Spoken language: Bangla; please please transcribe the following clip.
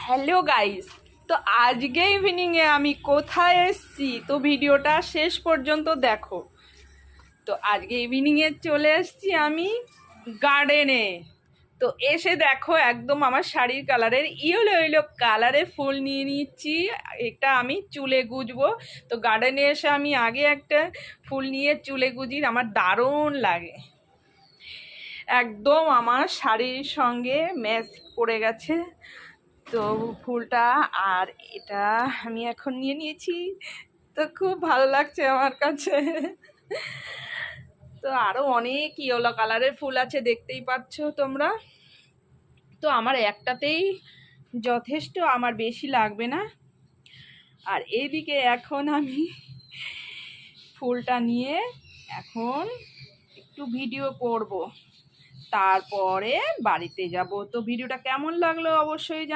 হ্যালো গাইস, তো আজকে ইভিনিংয়ে আমি কোথায় এসেছি তো ভিডিওটা শেষ পর্যন্ত দেখো। তো আজকে ইভিনিংয়ে চলে এসেছি আমি গার্ডেনে। তো এসে দেখো একদম আমার শাড়ির কালারের ইয়েলো ইয়েলো কালারের ফুল নিয়ে নিচ্ছি। এটা আমি চুলে গুজবো। তো গার্ডেনে এসে আমি আগে একটা ফুল নিয়ে চুলে গুজি, আমার দারুণ লাগে, একদম আমার শাড়ির সঙ্গে ম্যাচ করে গেছে। তো ফুলটা আর এটা আমি এখন নিয়ে নিয়েছি, তো খুব ভালো লাগছে আমার কাছে। তো আরও অনেক ইয়েলো কালারের ফুল আছে, দেখতেই পাচ্ছ তোমরা। তো আমার একটাতেই যথেষ্ট, আমার বেশি লাগবে না। আর এইদিকে এখন আমি ফুলটা নিয়ে এখন একটু ভিডিও করব, তারপরে বাড়িতে যাব। তো ভিডিওটা কেমন লাগলো অবশ্যই